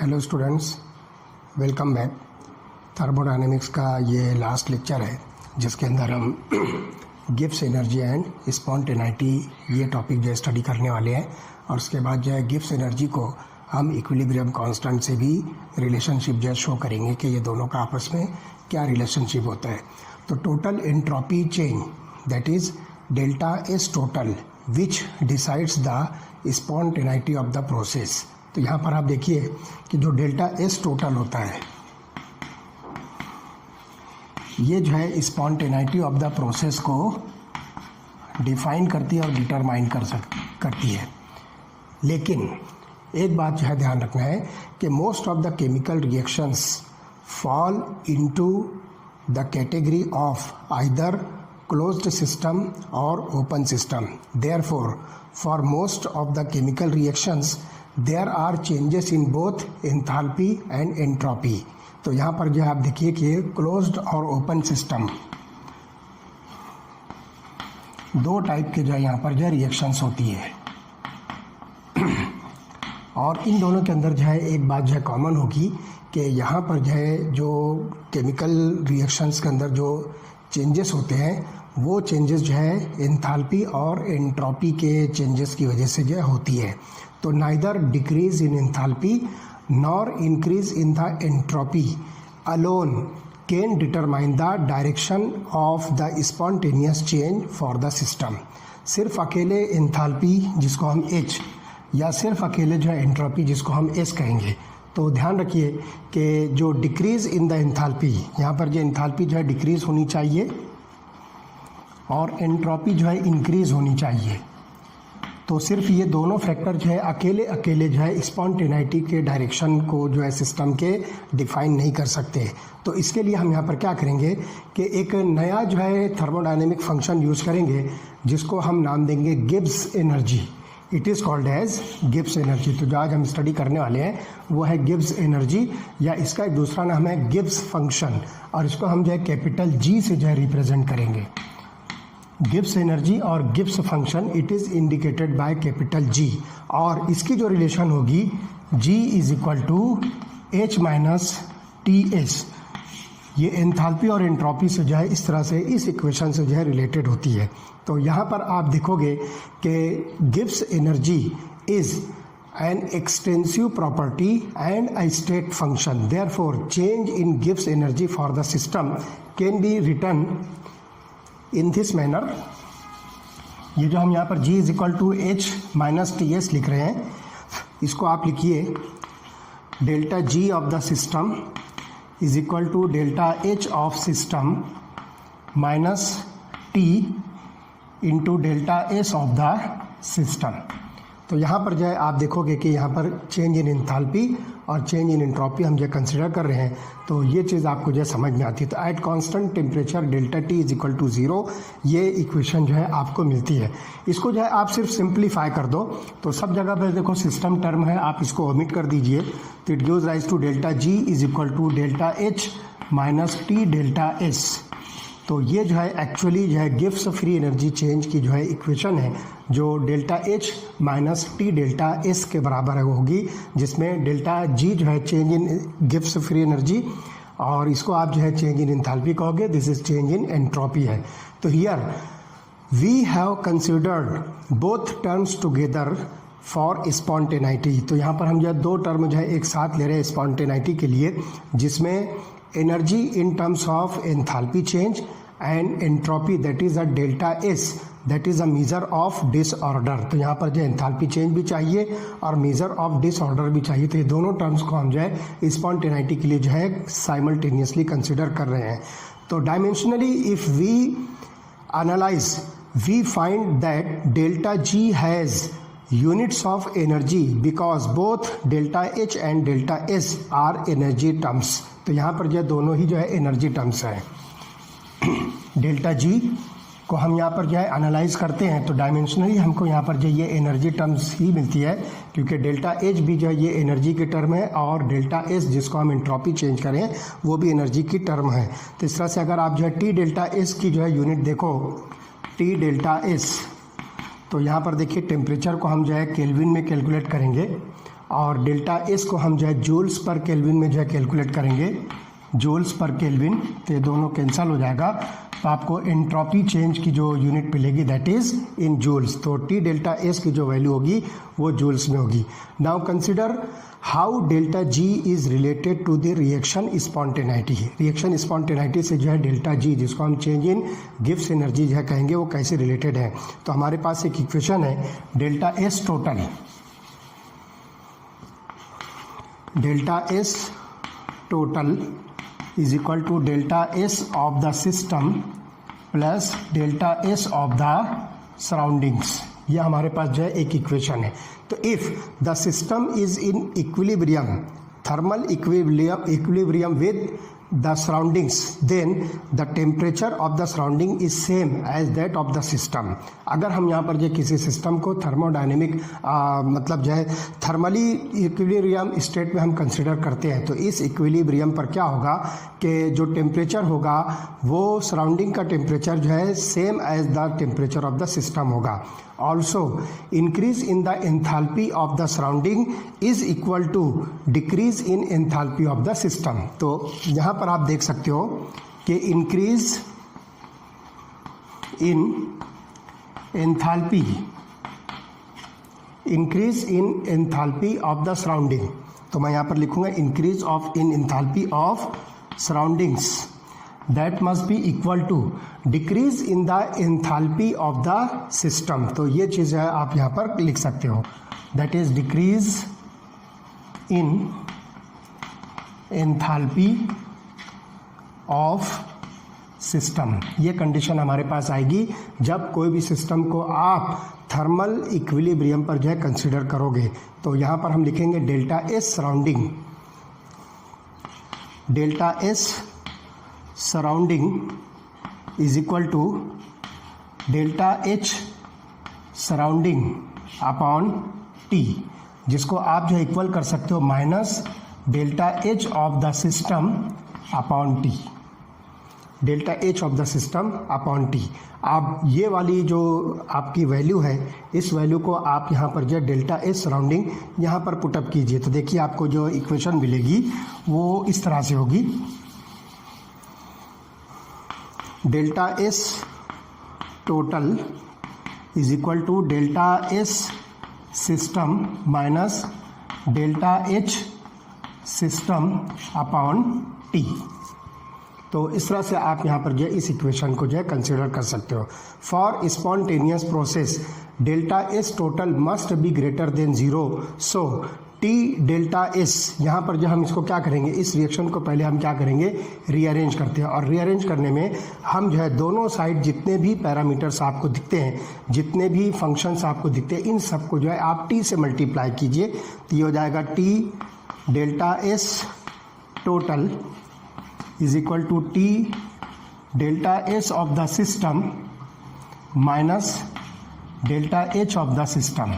Hello students, welcome back. Thermodynamics का ये last lecture है जिसके अंदर हम गिब्स एनर्जी एंड स्पॉन्टेनिटी ये टॉपिक जो है स्टडी करने वाले हैं। और उसके बाद जो है गिब्स एनर्जी को हम इक्विलिब्रियम कांस्टेंट से भी रिलेशनशिप जो है शो करेंगे कि ये दोनों का आपस में क्या रिलेशनशिप होता है। तो total entropy change that is delta S total which decides the spontaneity of the process. तो यहाँ पर आप देखिए कि जो डेल्टा एस टोटल होता है ये जो है स्पॉन्टेनिटी ऑफ द प्रोसेस को डिफाइन करती है और डिटरमाइन करती है। लेकिन एक बात जो है ध्यान रखना है कि most of the chemical reactions fall into the category of either closed system or open system. Therefore, for most of the chemical reactions, there are changes in both enthalpy and entropy. तो यहाँ पर जो आप देखिए कि closed और open system दो type के जो है यहाँ पर जो रिएक्शंस होती है और इन दोनों के अंदर जो है एक बात जो है कॉमन होगी कि यहाँ पर जो है जो केमिकल रिएक्शंस के अंदर जो चेंजेस होते हैं वो चेंजेस जो है एंथैल्पी और एंट्रोपी के चेंजेस की वजह से जो है होती है। तो neither decrease in enthalpy nor increase in the entropy alone can determine the direction of the spontaneous change for the system. सिर्फ अकेले एंथैल्पी जिसको हम एच या सिर्फ अकेले जो है एंट्रोपी जिसको हम एस कहेंगे। तो ध्यान रखिए कि जो डिक्रीज़ इन द एंथैल्पी, यहाँ पर जो एंथैल्पी जो है डिक्रीज़ होनी चाहिए और एंट्रोपी जो है इंक्रीज़ होनी चाहिए। तो सिर्फ ये दोनों फैक्टर जो है अकेले जो है स्पॉन्टेनिटी के डायरेक्शन को जो है सिस्टम के डिफाइन नहीं कर सकते। तो इसके लिए हम यहाँ पर क्या करेंगे कि एक नया जो है थर्मोडायनेमिक फंक्शन यूज़ करेंगे जिसको हम नाम देंगे Gibbs energy. It is called as Gibbs energy. तो जो आज हम स्टडी करने वाले हैं वो है गिब्स एनर्जी, या इसका एक दूसरा नाम है गिब्स फंक्शन, और इसको हम जो है कैपिटल जी से जो है रिप्रेजेंट करेंगे। गिब्स एनर्जी और Gibbs function it is indicated by capital G, और इसकी जो रिलेशन होगी G is equal to H minus T S. ये एंथैल्पी और एंट्रोपी से जो है इस तरह से इस इक्वेशन से जो है रिलेटेड होती है। तो यहाँ पर आप देखोगे कि Gibbs energy is an extensive property and a state function. Therefore change in Gibbs energy for the system can be written in this manner. ये जो हम यहाँ पर g is equal to H minus T S लिख रहे हैं, इसको आप लिखिए delta G of the system is equal to delta H of system minus T into delta S of the system. तो यहाँ पर जो है आप देखोगे कि यहाँ पर चेंज इन एंथैल्पी और चेंज इन एंट्रोपी हम जो कंसिडर कर रहे हैं, तो ये चीज़ आपको जो है समझ में आती है। तो at constant temperature delta T is equal to 0 ये इक्वेशन जो है आपको मिलती है। इसको जो है आप सिर्फ सिंप्लीफाई कर दो तो सब जगह पर देखो सिस्टम टर्म है, आप इसको ओमिट कर दीजिए तो it gives rise to delta G is equal to delta H minus T delta S. तो ये जो है एक्चुअली जो है गिब्स फ्री एनर्जी चेंज की जो है इक्वेशन है जो delta H minus T delta S के बराबर है वो होगी, जिसमें डेल्टा जी जो है change in Gibbs free energy और इसको आप जो है चेंज इन एंथैल्पी कहोगे, this is change in entropy है। तो here we have considered both terms together for spontaneity. तो यहाँ पर हम जो है दो टर्म जो है एक साथ ले रहे हैं स्पॉन्टेनिटी के लिए, जिसमें energy in terms of enthalpy change and entropy that is a delta S that is a measure of disorder. तो यहाँ पर जो एंथैल्पी चेंज भी चाहिए और मेजर ऑफ डिसऑर्डर भी चाहिए। तो ये दोनों टर्म्स को हम जो है स्पॉन्टेनिटी के लिए जो है साइमल्टेनियसली कंसिडर कर रहे हैं। तो dimensionally if we analyse we find that delta G has units of energy because both delta H and delta S are energy terms। तो यहाँ पर जो दोनों ही जो है एनर्जी टर्म्स हैं। डेल्टा जी को हम यहाँ पर जो है एनालाइज करते हैं तो डायमेंशनली हमको यहाँ पर जो ये एनर्जी टर्म्स ही मिलती है, क्योंकि डेल्टा एच भी जो है ये एनर्जी की टर्म है और डेल्टा एस जिसको हम एंट्रोपी चेंज करें वो भी एनर्जी की टर्म है। तो इस तरह से अगर आप जो है टी डेल्टा एस की जो है यूनिट देखो टी डेल्टा एस, तो यहाँ पर देखिए टेम्परेचर को हम जो है केल्विन में कैलकुलेट करेंगे और डेल्टा एस को हम जो है जूल्स पर केल्विन में जो है कैलकुलेट करेंगे, जूल्स पर केल्विन, तो ये दोनों कैंसिल हो जाएगा, तो आपको एंट्रोपी चेंज की जो यूनिट मिलेगी दैट इज इन जूल्स। तो टी डेल्टा एस की जो वैल्यू होगी वो जूल्स में होगी। Now consider how delta G is related to the reaction spontaneity. Reaction spontaneity से जो है डेल्टा जी, जिसको हम चेंज इन गिब्स एनर्जी जो है कहेंगे, वो कैसे रिलेटेड है। तो हमारे पास एक इक्वेशन है, delta S total, delta S total is equal to delta S of the system plus delta S of the surroundings। ये हमारे पास जो है एक इक्वेशन है। तो if the system is in equilibrium, thermal equilibrium with the surroundings, then the temperature of the surrounding is same as that of the system। अगर हम यहाँ पर जो किसी सिस्टम को थर्मोडायनेमिक मतलब जो है थर्मली इक्विलिब्रियम स्टेट में हम कंसिडर करते हैं, तो इस इक्विलिब्रियम पर क्या होगा कि जो टेम्परेचर होगा वो सराउंडिंग का टेम्परेचर जो है same as the temperature of the system होगा। Also increase in the enthalpy of the surrounding is equal to decrease in enthalpy of the system. तो यहाँ पर आप देख सकते हो कि increase in enthalpy, increase in enthalpy of the surrounding, तो मैं यहाँ पर लिखूंगा increase of in enthalpy of surroundings that must be equal to decrease in the enthalpy of the system। तो ये चीज़ है आप यहाँ पर लिख सकते हो, that is decrease in enthalpy of system। ये कंडीशन हमारे पास आएगी जब कोई भी सिस्टम को आप थर्मल इक्विलिब्रियम पर जो है कंसिडर करोगे। तो यहाँ पर हम लिखेंगे delta S surrounding, delta S surrounding is equal to delta H surrounding upon T, जिसको आप जो इक्वल कर सकते हो minus delta H of the system upon T, delta H of the system upon T. आप ये वाली जो आपकी वैल्यू है, इस वैल्यू को आप यहाँ पर जो डेल्टा एस सराउंडिंग यहाँ पर पुटअप कीजिए, तो देखिए आपको जो इक्वेशन मिलेगी वो इस तरह से होगी, delta S total is equal to delta S system minus delta H system upon T. तो इस तरह से आप यहाँ पर जो है इस इक्वेशन को जो है कंसिडर कर सकते हो। For spontaneous process delta S total must be greater than zero, so T delta S, यहाँ पर जो हम इसको क्या करेंगे, इस रिएक्शन को पहले हम क्या करेंगे, रीअरेंज करते हैं। और रीअरेंज करने में हम जो है दोनों साइड जितने भी पैरामीटर्स आपको दिखते हैं, जितने भी फंक्शंस आपको दिखते हैं, इन सबको जो है आप टी से मल्टीप्लाई कीजिए, तो ये हो जाएगा T delta S total is equal to T delta S of the system minus delta H of the system.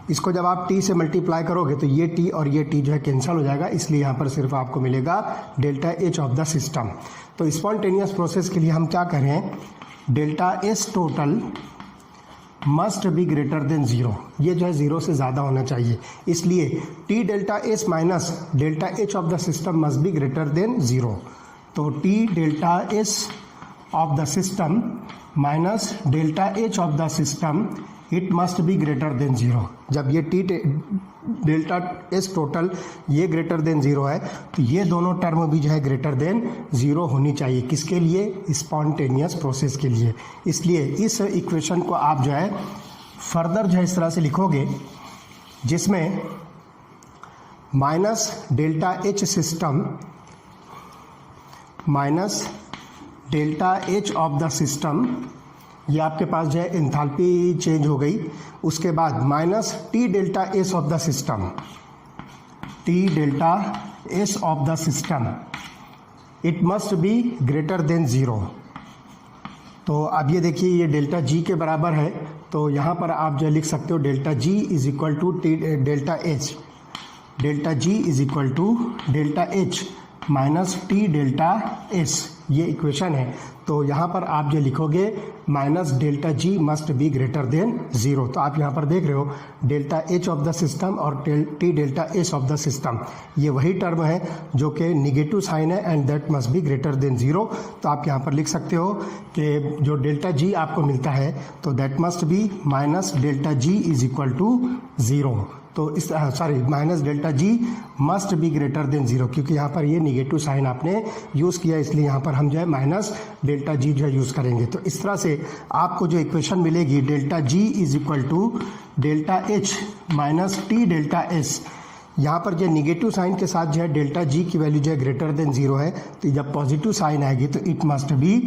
इसको जब आप t से मल्टीप्लाई करोगे तो ये t और ये t जो है कैंसिल हो जाएगा, इसलिए यहाँ पर सिर्फ आपको मिलेगा delta H of the system. तो स्पॉन्टेनियस प्रोसेस के लिए हम क्या करें, delta S total must be greater than zero, ये जो है ज़ीरो से ज़्यादा होना चाहिए, इसलिए T delta S minus delta H of the system must be greater than zero. तो T delta S of the system minus delta H of the system it must be greater than zero. जब ये T delta S total ये greater than zero है, तो ये दोनों term भी जो है ग्रेटर देन ज़ीरो होनी चाहिए। किसके लिए, स्पॉन्टेनियस प्रोसेस के लिए। इसलिए इस इक्वेशन को आप जो है फर्दर जो है इस तरह से लिखोगे, जिसमें minus delta H system minus delta H of the system, ये आपके पास जो है एंथैल्पी चेंज हो गई। उसके बाद minus T delta S of the system, T delta S of the system it must be greater than zero. तो अब ये देखिए ये डेल्टा जी के बराबर है, तो यहाँ पर आप जो लिख सकते हो delta G is equal to T delta H, delta G is equal to delta H minus T delta S, ये इक्वेशन है। तो यहाँ पर आप जो लिखोगे minus delta G must be greater than zero. तो आप यहाँ पर देख रहे हो delta H of the system और T delta S of the system, ये वही टर्म है जो कि निगेटिव साइन है and that must be greater than zero. तो आप यहाँ पर लिख सकते हो कि जो डेल्टा जी आपको मिलता है तो that must be minus delta G is equal to zero. तो इस minus delta G must be greater than zero, क्योंकि यहाँ पर ये निगेटिव साइन आपने यूज़ किया, इसलिए यहाँ पर हम जो है माइनस डेल्टा जी जो है यूज़ करेंगे। तो इस तरह से आपको जो इक्वेशन मिलेगी delta G is equal to delta H minus T delta S, यहाँ पर जो निगेटिव साइन के साथ जो है डेल्टा जी की वैल्यू जो है ग्रेटर देन ज़ीरो है, तो जब पॉजिटिव साइन आएगी तो it must be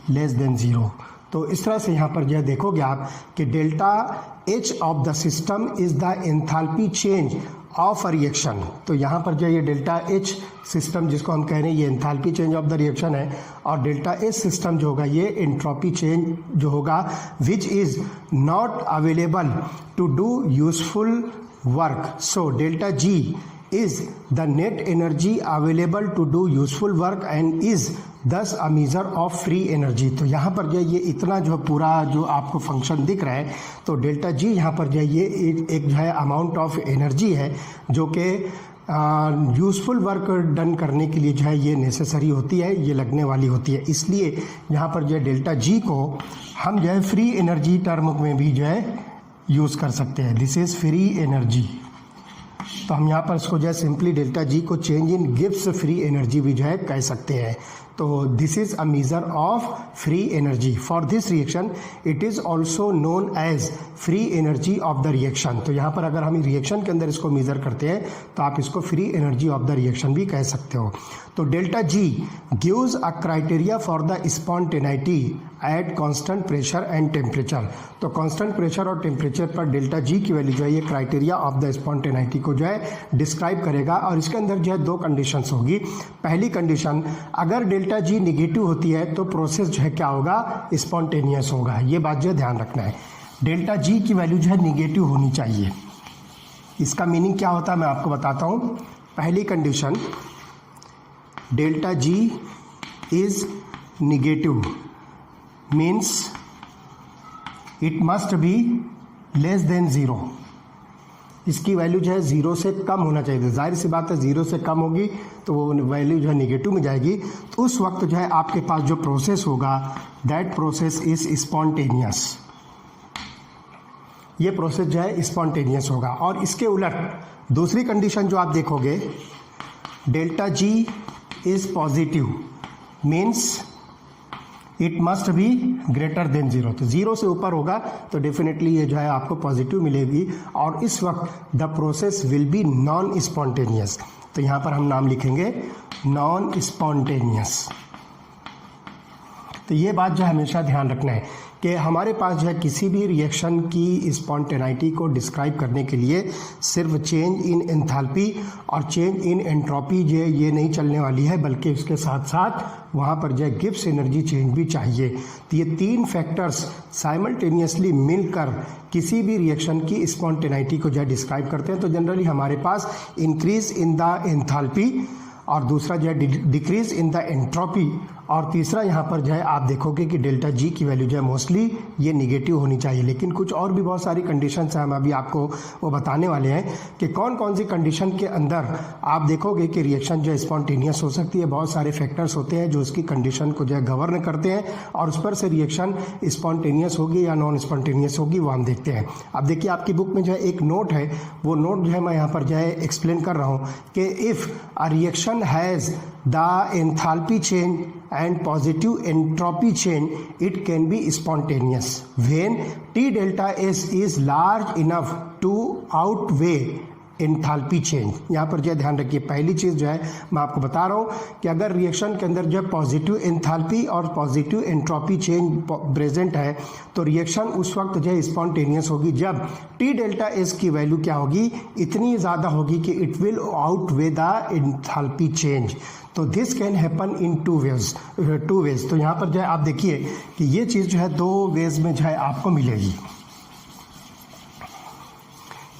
less than zero. तो इस तरह से यहाँ पर जो है देखोगे आप कि delta H of the system is the enthalpy change of a reaction. तो यहाँ पर जो ये डेल्टा एच सिस्टम जिसको हम कह रहे हैं ये enthalpy change of the reaction है, और डेल्टा एस सिस्टम जो होगा ये एंट्रोपी चेंज जो होगा which is not available to do useful work. So delta G is the net energy available to do useful work and is thus a measure of free energy। तो यहाँ पर जो ये इतना जो पूरा जो आपको फंक्शन दिख रहा है, तो डेल्टा जी यहाँ पर जो ये एक जो है अमाउंट ऑफ एनर्जी है जो कि यूज़फुल वर्क डन करने के लिए जो है ये नेसेसरी होती है, ये लगने वाली होती है। इसलिए यहाँ पर जो है डेल्टा जी को हम जो है फ्री एनर्जी टर्म में भी जो है यूज़ कर सकते हैं। This is free energy. तो हम यहाँ पर इसको जो है सिंपली डेल्टा जी को चेंज इन गिव्स फ्री एनर्जी भी जो है कह सकते हैं। तो this is a measure of free energy for this reaction, it is also known as free energy of the reaction. तो यहाँ पर अगर हम रिएक्शन के अंदर इसको मेजर करते हैं तो आप इसको free energy of the reaction भी कह सकते हो। तो delta G gives a criteria for the spontaneity at constant pressure and temperature. तो कांस्टेंट प्रेशर और टेम्परेचर पर डेल्टा जी की वैल्यू जो है ये क्राइटेरिया ऑफ द स्पॉन्टेनिटी को जो है डिस्क्राइब करेगा, और इसके अंदर जो है दो कंडीशंस होगी। पहली कंडीशन, अगर डेल्टा जी निगेटिव होती है तो प्रोसेस जो है क्या होगा, स्पॉन्टेनियस होगा। ये बात जो है ध्यान रखना है, डेल्टा जी की वैल्यू जो है निगेटिव होनी चाहिए। इसका मीनिंग क्या होता है मैं आपको बताता हूँ। पहली condition, delta G is negative means it must be less than zero. इसकी वैल्यू जो है ज़ीरो से कम होना चाहिए। जाहिर सी बात है ज़ीरो से कम होगी तो वो वैल्यू जो है निगेटिव में जाएगी। तो उस वक्त जो है आपके पास जो प्रोसेस होगा दैट प्रोसेस इज स्पॉन्टेनियस। ये प्रोसेस जो है स्पॉन्टेनियस होगा। और इसके उलट दूसरी कंडीशन जो आप देखोगे, delta G is positive means it must be greater than zero. तो ज़ीरो से ऊपर होगा तो डेफिनेटली ये जो है आपको पॉजिटिव मिलेगी, और इस वक्त the process will be non spontaneous. तो यहाँ पर हम नाम लिखेंगे नॉन स्पॉन्टेनियस। तो ये बात जो है हमेशा ध्यान रखना है कि हमारे पास जो है किसी भी रिएक्शन की स्पॉन्टेनिटी को डिस्क्राइब करने के लिए सिर्फ चेंज इन एंथैल्पी और चेंज इन एंट्रोपी जो ये नहीं चलने वाली है, बल्कि उसके साथ साथ वहाँ पर जो है गिब्स एनर्जी चेंज भी चाहिए। तो ये तीन फैक्टर्स साइमल्टेनियसली मिलकर किसी भी रिएक्शन की स्पॉन्टेनिटी को जो है डिस्क्राइब करते हैं। तो जनरली हमारे पास इंक्रीज इन द एंथैल्पी, और दूसरा जो है डिक्रीज इन द एंट्रोपी, और तीसरा यहाँ पर जो है आप देखोगे कि डेल्टा जी की वैल्यू जो है मोस्टली ये निगेटिव होनी चाहिए। लेकिन कुछ और भी बहुत सारी कंडीशंस हैं, हम अभी आपको वो बताने वाले हैं कि कौन कौन सी कंडीशन के अंदर आप देखोगे कि रिएक्शन जो है स्पॉन्टेनियस हो सकती है। बहुत सारे फैक्टर्स होते हैं जो उसकी कंडीशन को जो है गवर्न करते हैं, और उस पर से रिएक्शन स्पॉन्टेनियस होगी या नॉन स्पॉन्टेनियस होगी वो हम देखते हैं। अब देखिए आपकी बुक में जो है एक नोट है, वो नोट जो है मैं यहाँ पर जो है एक्सप्लेन कर रहा हूँ कि if a reaction has the enthalpy change and positive entropy change, it can be spontaneous when T delta S is large enough to outweigh enthalpy change. यहाँ पर जो है ध्यान रखिए, पहली चीज़ जो है मैं आपको बता रहा हूँ कि अगर रिएक्शन के अंदर जो है पॉजिटिव एंथैल्पी और पॉजिटिव एंट्रोपी चेंज प्रेजेंट है तो रिएक्शन उस वक्त जो है स्पॉन्टेनियस होगी जब टी डेल्टा एस की वैल्यू क्या होगी, इतनी ज़्यादा होगी कि it will outweigh the enthalpy change. तो this can happen in two ways. तो यहाँ पर जो है आप देखिए कि ये चीज़ जो है दो वेज में जो है आपको मिलेगी।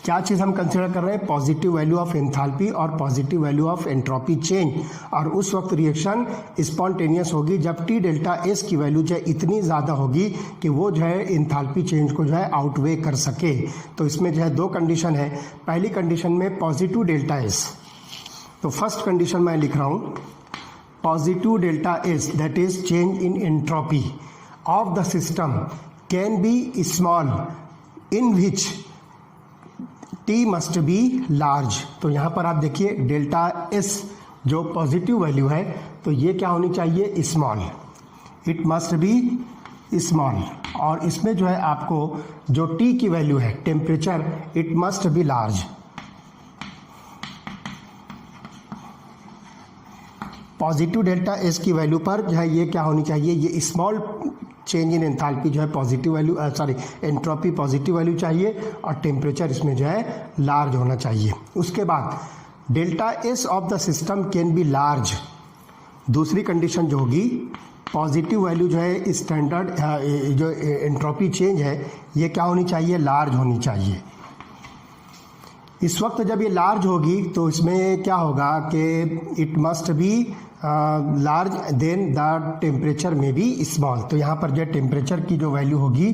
क्या चीज़ हम कंसिडर कर रहे हैं, पॉजिटिव वैल्यू ऑफ एंथैल्पी और positive value of entropy change, और उस वक्त रिएक्शन स्पॉन्टेनियस होगी जब टी डेल्टा एस की वैल्यू जो है इतनी ज़्यादा होगी कि वो जो है एंथैल्पी चेंज को जो है आउटवे कर सके। तो इसमें जो है दो कंडीशन है। पहली कंडीशन में पॉजिटिव डेल्टा एस, तो फर्स्ट कंडीशन मैं लिख रहा हूँ positive delta S that is change in entropy of the system can B small in which T must be large. तो यहाँ पर आप देखिए डेल्टा S जो पॉजिटिव वैल्यू है तो ये क्या होनी चाहिए, small, it must B small. और इसमें जो है आपको जो T की वैल्यू है temperature, it must be large. Positive delta S की वैल्यू पर जो है ये क्या होनी चाहिए, ये स्मॉल चेंज इन एंथैल्पी जो है positive value entropy positive value चाहिए, और टेम्परेचर इसमें जो है लार्ज होना चाहिए। उसके बाद delta S of the system can B large. दूसरी कंडीशन जो होगी, पॉजिटिव वैल्यू जो है स्टैंडर्ड जो एंट्रोपी चेंज है ये क्या होनी चाहिए, लार्ज होनी चाहिए। इस वक्त जब ये लार्ज होगी तो इसमें क्या होगा कि it must be large then the temperature में बी स्मॉल। तो यहाँ पर जो टेम्परेचर की जो वैल्यू होगी,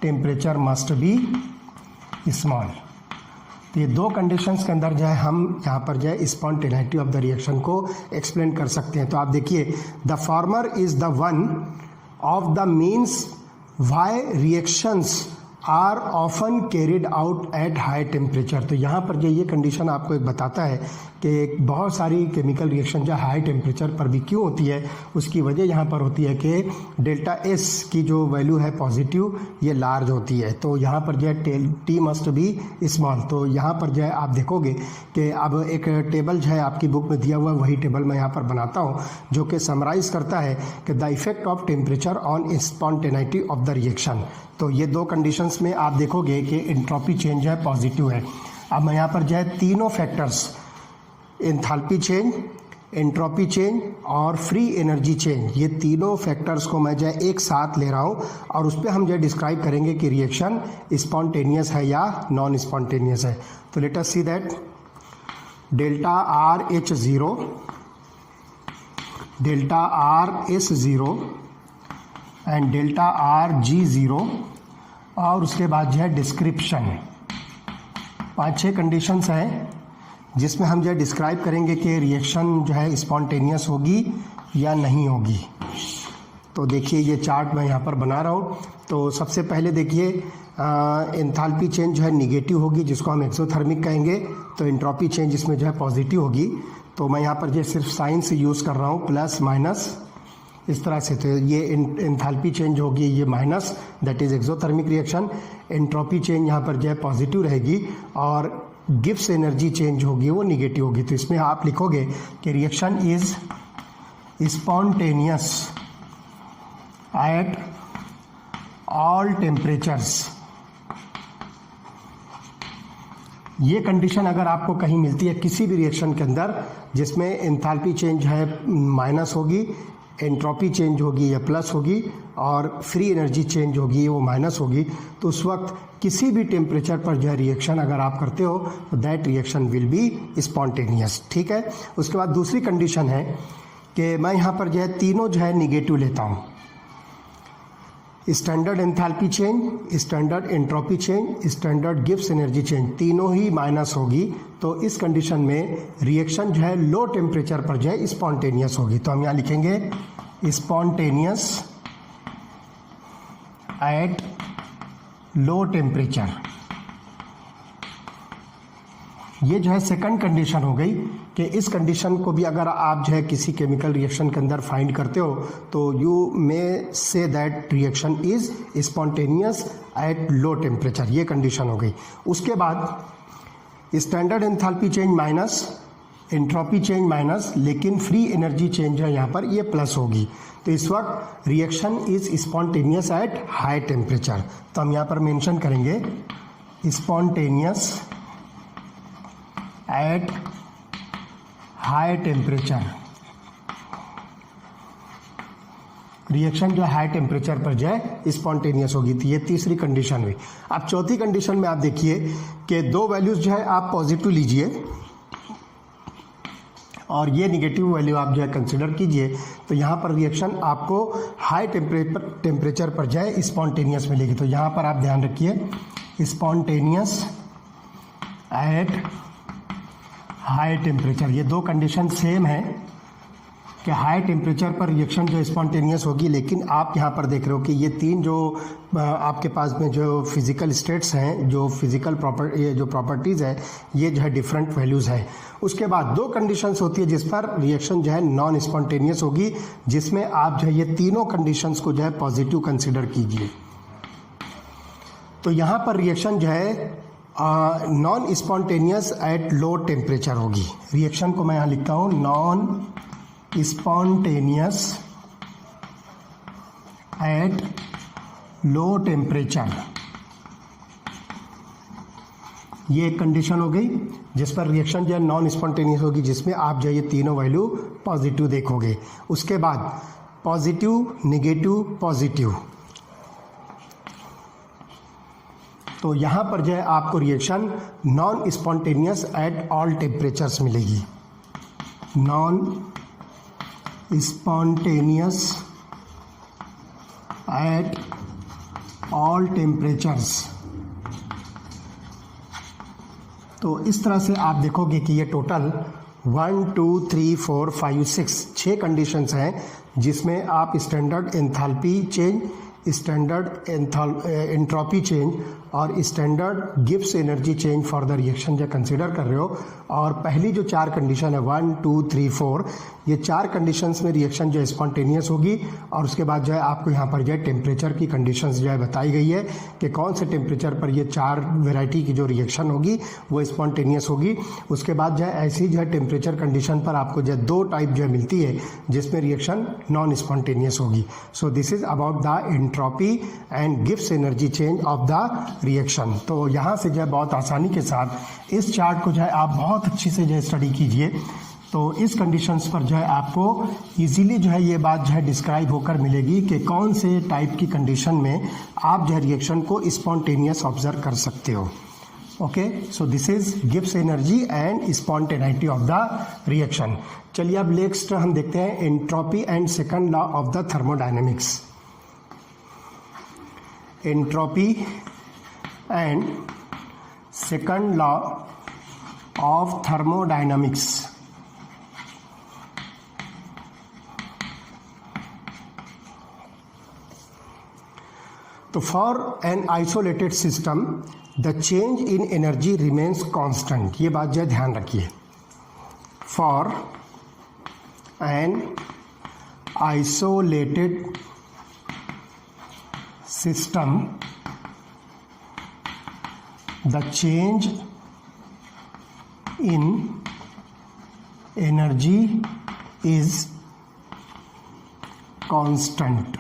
टेम्परेचर मस्ट बी स्मॉल। तो ये दो कंडीशंस के अंदर जो है हम यहाँ पर जो है स्पॉन्टेनिटी ऑफ द रिएक्शन को एक्सप्लेन कर सकते हैं। तो आप देखिए, the former is the one of the means why reactions are often carried out at high temperature. तो यहाँ पर जो ये कंडीशन आपको एक बताता है कि बहुत सारी केमिकल रिएक्शन जो हाई टेम्परेचर पर भी क्यों होती है। उसकी वजह यहाँ पर होती है कि डेल्टा एस की जो वैल्यू है पॉजिटिव ये लार्ज होती है। तो यहाँ पर जो है टी मस्ट बी स्मॉल। तो यहाँ पर जो है आप देखोगे कि अब एक टेबल जो है आपकी बुक में दिया हुआ है, वही टेबल मैं यहाँ पर बनाता हूँ जो कि समराइज करता है कि the effect of temperature on spontaneity of the reaction. तो ये दो कंडीशंस में आप देखोगे कि एंट्रोपी चेंज है पॉजिटिव है। अब मैं यहाँ पर जो है तीनों factors, enthalpy change, entropy change और फ्री एनर्जी चेंज, ये तीनों फैक्टर्स को मैं जो है एक साथ ले रहा हूँ और उस पर हम जो है डिस्क्राइब करेंगे कि रिएक्शन स्पॉन्टेनियस है या नॉन स्पॉन्टेनियस है। तो let us see that delta R H zero, delta R S zero and delta R G zero, और उसके बाद जो है डिस्क्रिप्शन। 5-6 कंडीशंस हैं जिसमें हम जो है डिस्क्राइब करेंगे कि रिएक्शन जो है स्पॉन्टेनियस होगी या नहीं होगी। तो देखिए ये चार्ट मैं यहाँ पर बना रहा हूँ। तो सबसे पहले देखिए एंथैल्पी चेंज जो है निगेटिव होगी जिसको हम एक्सोथर्मिक कहेंगे। तो एंट्रोपी चेंज इसमें जो है पॉजिटिव होगी। तो मैं यहाँ पर जो सिर्फ साइन से यूज़ कर रहा हूँ, प्लस माइनस इस तरह से। तो ये एंथैल्पी चेंज होगी ये minus, that is exothermic reaction. Entropy change यहाँ पर जो है पॉजिटिव रहेगी और गिब्स एनर्जी चेंज होगी वो निगेटिव होगी। तो इसमें आप लिखोगे कि reaction is spontaneous at all temperatures. ये कंडीशन अगर आपको कहीं मिलती है किसी भी रिएक्शन के अंदर जिसमें एंथैल्पी चेंज है माइनस होगी, एंट्रोपी चेंज होगी या प्लस होगी, और फ्री एनर्जी चेंज होगी वो माइनस होगी, तो उस वक्त किसी भी टेम्परेचर पर जो है रिएक्शन अगर आप करते हो तो that reaction will be spontaneous. ठीक है। उसके बाद दूसरी कंडीशन है कि मैं यहाँ पर जो है तीनों जो है निगेटिव लेता हूँ, standard enthalpy change, standard entropy change, standard Gibbs energy change, तीनों ही माइनस होगी। तो इस कंडीशन में रिएक्शन जो है लो टेम्परेचर पर जो है स्पॉन्टेनियस होगी। तो हम यहाँ लिखेंगे स्पॉन्टेनियस एट लो टेम्परेचर। ये जो है सेकंड कंडीशन हो गई कि इस कंडीशन को भी अगर आप जो है किसी केमिकल रिएक्शन के अंदर फाइंड करते हो तो you may say that reaction is spontaneous at low temperature. ये कंडीशन हो गई। उसके बाद standard enthalpy change minus, entropy change minus, लेकिन फ्री एनर्जी चेंज है यहाँ पर ये प्लस होगी। तो इस वक्त reaction is spontaneous eight high temperature. तो हम यहाँ पर मेंशन करेंगे spontaneous eight high temperature. Reaction जो हाई टेम्परेचर पर जो है स्पॉन्टेनियस होगी। तो ये तीसरी कंडीशन हुई। अब चौथी कंडीशन में आप देखिए कि दो वैल्यूज जो है आप पॉजिटिव लीजिए और ये निगेटिव वैल्यू आप जो है कंसिडर कीजिए, तो यहाँ पर रिएक्शन आपको हाई टेम्परेचर पर जो है स्पॉन्टेनियस मिलेगी। तो यहाँ पर आप ध्यान रखिए स्पॉन्टेनियस एट हाई टेम्परेचर, ये दो कंडीशन सेम है कि हाई टेम्परेचर पर रिएक्शन जो स्पॉन्टेनियस होगी, लेकिन आप यहाँ पर देख रहे हो कि ये तीन जो आपके पास में जो फिजिकल स्टेट्स हैं, जो फिजिकल प्रॉपर्टीज़ है, ये जो है डिफरेंट वैल्यूज़ है। उसके बाद दो कंडीशंस होती है जिस पर रिएक्शन जो है नॉन स्पॉन्टेनियस होगी, जिसमें आप जो है ये तीनों कंडीशंस को जो है पॉजिटिव कंसिडर कीजिए। तो यहाँ पर रिएक्शन जो है non spontaneous at low temperature होगी। रिएक्शन को मैं यहाँ लिखता हूँ non spontaneous at low temperature, ये एक कंडीशन हो गई जिस पर रिएक्शन जो है नॉन स्पॉन्टेनियस होगी, जिसमें आप जो है ये तीनों वैल्यू पॉजिटिव देखोगे। उसके बाद पॉजिटिव, नेगेटिव, पॉजिटिव, तो यहाँ पर जो है आपको reaction non spontaneous at all temperatures मिलेगी। Non spontaneous at all temperatures. तो इस तरह से आप देखोगे कि ये टोटल 1 2 3 4 5 6 कंडीशंस हैं जिसमें आप standard enthalpy change, standard entropy change और standard Gibbs energy change for the reaction जो कंसिडर कर रहे हो। और पहली जो चार कंडीशन है 1 2 3 4, ये चार कंडीशंस में रिएक्शन जो है स्पॉन्टेनियस होगी। और उसके बाद जो है आपको यहाँ पर जो है टेम्परेचर की कंडीशंस जो है बताई गई है कि कौन से टेम्परेचर पर ये चार वेराइटी की जो रिएक्शन होगी वो स्पॉन्टेनियस होगी। उसके बाद जो है ऐसी जो है टेम्परेचर कंडीशन पर आपको जो है दो टाइप जो है मिलती है जिसमें रिएक्शन नॉन स्पॉन्टेनियस होगी। सो this is about the entropy and Gibbs energy change of the reaction. तो यहाँ से जो है बहुत आसानी के साथ इस चार्ट को जो है आप बहुत अच्छी से जो है स्टडी कीजिए, तो इस कंडीशंस पर जो है आपको इजीली जो है ये बात जो है डिस्क्राइब होकर मिलेगी कि कौन से टाइप की कंडीशन में आप जो है रिएक्शन को स्पॉन्टेनियस ऑब्जर्व कर सकते हो। Okay, so this is Gibbs energy and spontaneity of the reaction. चलिए अब नेक्स्ट हम देखते हैं entropy and second law of the thermodynamics. Entropy and second law of thermodynamics. तो for an isolated system the change in energy remains constant, ये बात जो है ध्यान रखिए। For an isolated system the change in energy is constant।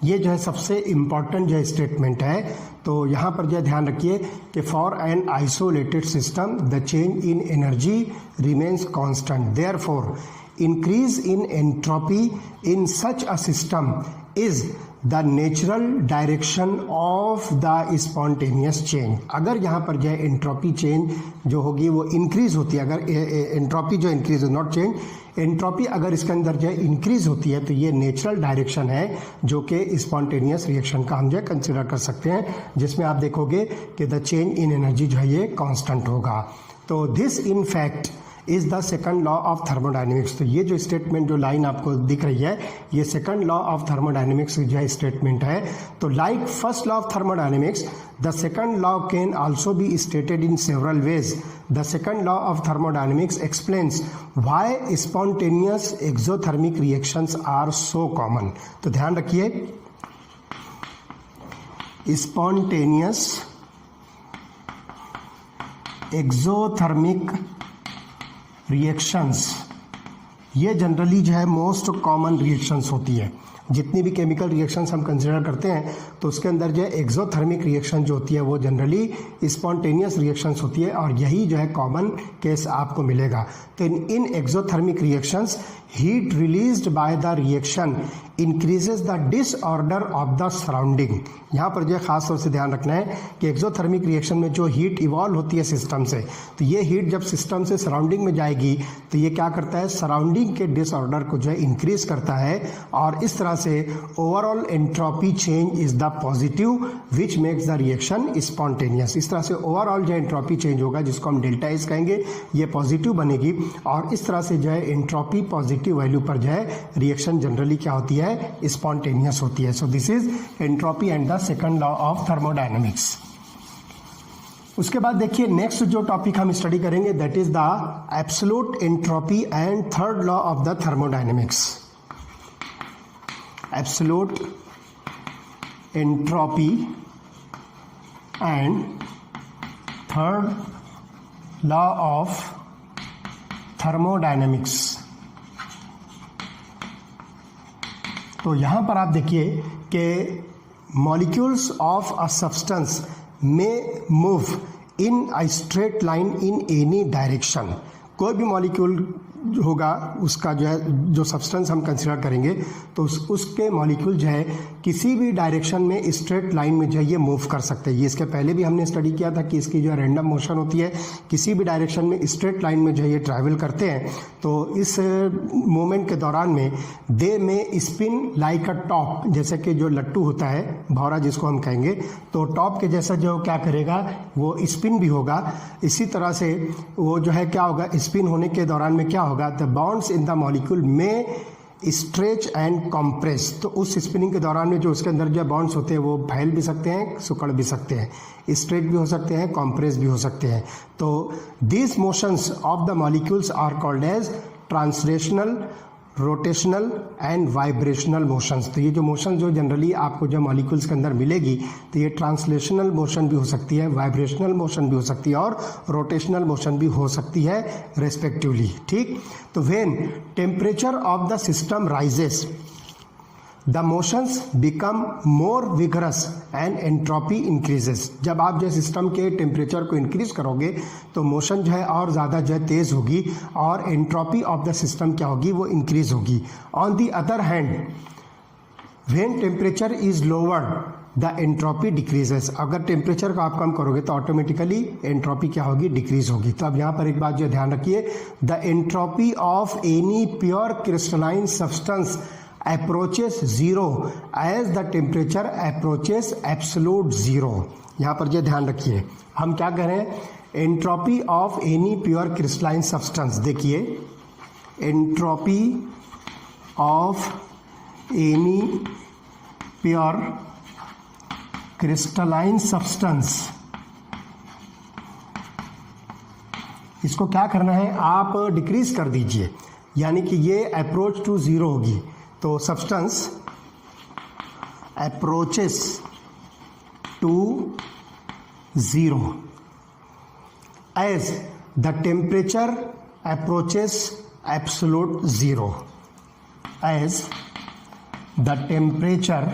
ये जो है सबसे इम्पॉर्टेंट जो है स्टेटमेंट है। तो यहाँ पर जो है ध्यान रखिए कि for an isolated system the change in energy remains constant, therefore increase in entropy in such a system is the natural direction of the spontaneous change. अगर यहाँ पर जो है एंट्रोपी चेंज जो होगी वो इंक्रीज होती है, अगर एंट्रोपी जो इंक्रीज हो, नॉट चेंज, एंट्रोपी अगर इसके अंदर जो है इंक्रीज होती है तो ये नेचुरल डायरेक्शन है जो कि स्पॉन्टेनियस रिएक्शन का हम जो है कंसिडर कर सकते हैं, जिसमें आप देखोगे कि द चेंज इन एनर्जी जो है ये कांस्टेंट होगा। तो this in fact is the second law of thermodynamics. तो ये जो स्टेटमेंट जो लाइन आपको दिख रही है ये सेकंड लॉ ऑफ थर्मोडायनेमिक्स जो है स्टेटमेंट है। तो like first law of thermodynamics the second law can also be stated in several ways. The second law of thermodynamics explains why spontaneous exothermic reactions are so common. तो ध्यान रखिए spontaneous exothermic reactions ये generally जो है most common reactions होती है। जितनी भी केमिकल रिएक्शंस हम कंसिडर करते हैं तो उसके अंदर जो है एक्सोथर्मिक रिएक्शन जो होती है वो जनरली स्पॉन्टेनियस रिएक्शंस होती है और यही जो है कॉमन केस आपको मिलेगा। तो in exothermic reactions heat released by the reaction increases the disorder of the surrounding. यहाँ पर जो खास तौर से ध्यान रखना है कि एक्सोथर्मिक रिएक्शन में जो हीट इवॉल्व होती है सिस्टम से, तो ये हीट जब सिस्टम से सराउंडिंग में जाएगी तो ये क्या करता है, सराउंडिंग के डिसऑर्डर को जो है इंक्रीज करता है, और इस तरह से overall entropy change is the positive which makes the reaction spontaneous. इस तरह से ओवरऑल जो एंट्रोपी चेंज होगा, जिसको हम डेल्टा एस कहेंगे, ये पॉजिटिव बनेगी, और इस तरह से जो है एंट्रोपी पॉजिटिव वैल्यू पर जो है रिएक्शन जनरली क्या होती है, स्पॉन्टेनियस होती है। सो this is entropy and the second law of thermodynamics. उसके बाद देखिए नेक्स्ट जो टॉपिक हम स्टडी करेंगे that is the absolute entropy and third law of the thermodynamics. Absolute entropy and third law of thermodynamics. तो यहां पर आप देखिए कि मॉलिक्यूल्स ऑफ अ सब्सटेंस में move in a straight line in any direction. कोई भी मॉलिक्यूल होगा उसका जो है, जो सब्सटेंस हम कंसिडर करेंगे, तो उसके मॉलिक्यूल जो है किसी भी डायरेक्शन में स्ट्रेट लाइन में जो है ये मूव कर सकते हैं। ये इसके पहले भी हमने स्टडी किया था कि इसकी जो है रैंडम मोशन होती है, किसी भी डायरेक्शन में स्ट्रेट लाइन में जो है ये ट्रैवल करते हैं। तो इस मूवमेंट के दौरान में दे में स्पिन लाइक अ टॉप, जैसे कि जो लट्टू होता है, भौरा जिसको हम कहेंगे, तो टॉप के जैसा जो क्या करेगा वो स्पिन भी होगा। इसी तरह से वो जो है क्या होगा, स्पिन होने के दौरान में क्या होगा, the bonds in the molecule में स्ट्रेच एंड कॉम्प्रेस। तो उस स्पिनिंग के दौरान में जो उसके अंदर जो बॉन्ड्स होते हैं वो फैल भी सकते हैं, सिकुड़ भी सकते हैं, स्ट्रेच भी हो सकते हैं, कॉम्प्रेस भी हो सकते हैं। तो these motions of the molecules are called as translational, rotational and vibrational motions. तो ये जो मोशन जो जनरली आपको जो मॉलिक्यूल्स के अंदर मिलेगी, तो ये ट्रांसलेशनल मोशन भी हो सकती है, वाइब्रेशनल मोशन भी हो सकती है, और रोटेशनल मोशन भी हो सकती है रेस्पेक्टिवली। ठीक, तो when temperature of the system rises the motions become more vigorous and entropy increases. जब आप जो सिस्टम के टेम्परेचर को इंक्रीज करोगे तो मोशन जो है और ज़्यादा जो है तेज़ होगी, और एंट्रोपी ऑफ द सिस्टम क्या होगी, वो इंक्रीज होगी। On the other hand when temperature is lowered the entropy decreases. अगर टेम्परेचर को आप कम करोगे तो ऑटोमेटिकली एंट्रोपी क्या होगी, डिक्रीज होगी। तो अब यहाँ पर एक बात जो ध्यान रखिए, the entropy of any pure crystalline substance approaches zero as the temperature approaches absolute zero। यहाँ पर जो ध्यान रखिए, हम क्या कह रहे हैं, entropy of any pure crystalline substance. देखिए, entropy of any pure crystalline substance, इसको क्या करना है, आप डिक्रीज कर दीजिए, यानी कि ये अप्रोच टू जीरो होगी। तो substance approaches to zero as the temperature approaches absolute zero. As the temperature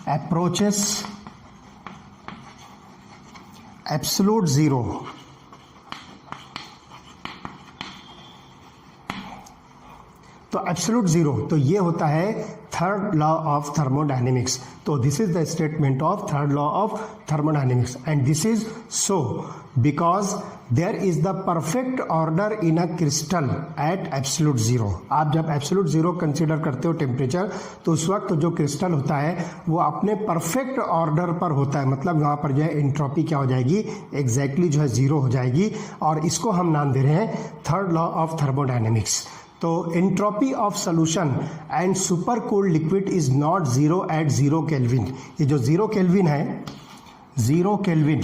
approaches absolute zero. तो एब्सोल्यूट जीरो, तो ये होता है थर्ड लॉ ऑफ थर्मोडायनेमिक्स। तो this is the statement of third law of thermodynamics, and this is so because there is the perfect order in a crystal at absolute zero. आप जब absolute zero consider करते हो temperature, तो उस वक्त जो crystal होता है वो अपने परफेक्ट ऑर्डर पर होता है, मतलब वहाँ पर जो है एंट्रोपी क्या हो जाएगी, एग्जैक्टली जो है जीरो हो जाएगी, और इसको हम नाम दे रहे हैं थर्ड लॉ ऑफ थर्मोडायनेमिक्स। तो entropy of solution and super cooled liquid is not zero at zero kelvin. ये जो जीरो केल्विन है, जीरो केल्विन,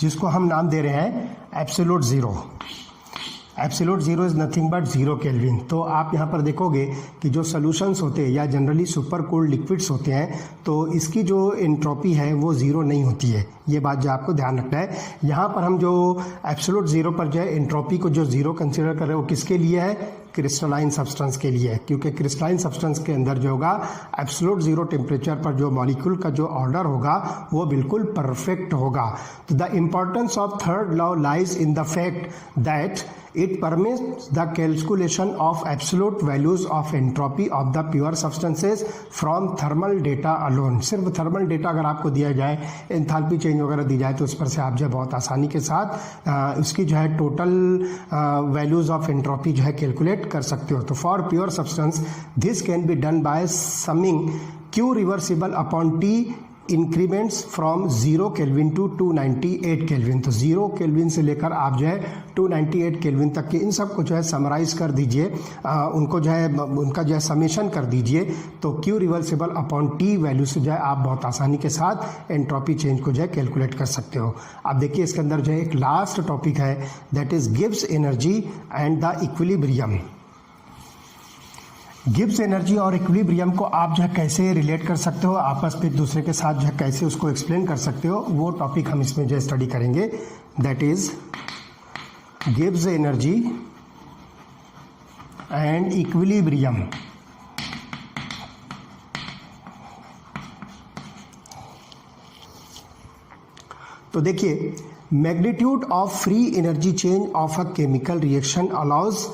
जिसको हम नाम दे रहे हैं absolute zero. Absolute zero is nothing but zero kelvin. तो आप यहाँ पर देखोगे कि जो सोल्यूशंस होते हैं या जनरली सुपर कूल्ड लिक्विड्स होते हैं, तो इसकी जो एंट्रोपी है वो जीरो नहीं होती है। ये बात जो आपको ध्यान रखना है। यहाँ पर हम जो एब्सोल्यूट जीरो पर जो है एंट्रोपी को जो जीरो कंसिडर कर रहे हैं वो किसके लिए है, क्रिस्टलाइन सब्सटेंस के लिए है, क्योंकि क्रिस्टलाइन सब्सटेंस के अंदर जो होगा एब्सोल्यूट जीरो टेम्परेचर पर जो मॉलिक्यूल का जो ऑर्डर होगा वो बिल्कुल परफेक्ट होगा। तो the importance of third law lies in the fact that It permits the calculation of absolute values of entropy of the pure substances from thermal data alone. सिर्फ थर्मल डेटा अगर आपको दिया जाए, एंथैल्पी चेंज वगैरह दी जाए, तो उस पर से आप जो है बहुत आसानी के साथ उसकी जो है टोटल वैल्यूज ऑफ एंट्रोपी जो है कैलकुलेट कर सकते हो. तो for pure substance this can be done by summing Q reversible upon T increments from 0 kelvin to 298 kelvin. तो 0 केल्विन से लेकर आप जो है 298 केल्विन तक के इन सब को जो है समराइज कर दीजिए, उनको जो है उनका जो है समेशन कर दीजिए. तो Q reversible upon T value से जो है आप बहुत आसानी के साथ एंट्रोपी चेंज को जो है कैलकुलेट कर सकते हो. आप देखिए इसके अंदर जो है एक लास्ट टॉपिक है, that is Gibbs energy and the equilibrium. Gibbs energy और इक्विलिब्रियम को आप जो है कैसे रिलेट कर सकते हो, आपस में एक दूसरे के साथ जो है कैसे उसको एक्सप्लेन कर सकते हो, वो टॉपिक हम इसमें जो है स्टडी करेंगे. That is Gibbs energy and equilibrium. तो देखिए, magnitude of free energy change of a chemical reaction allows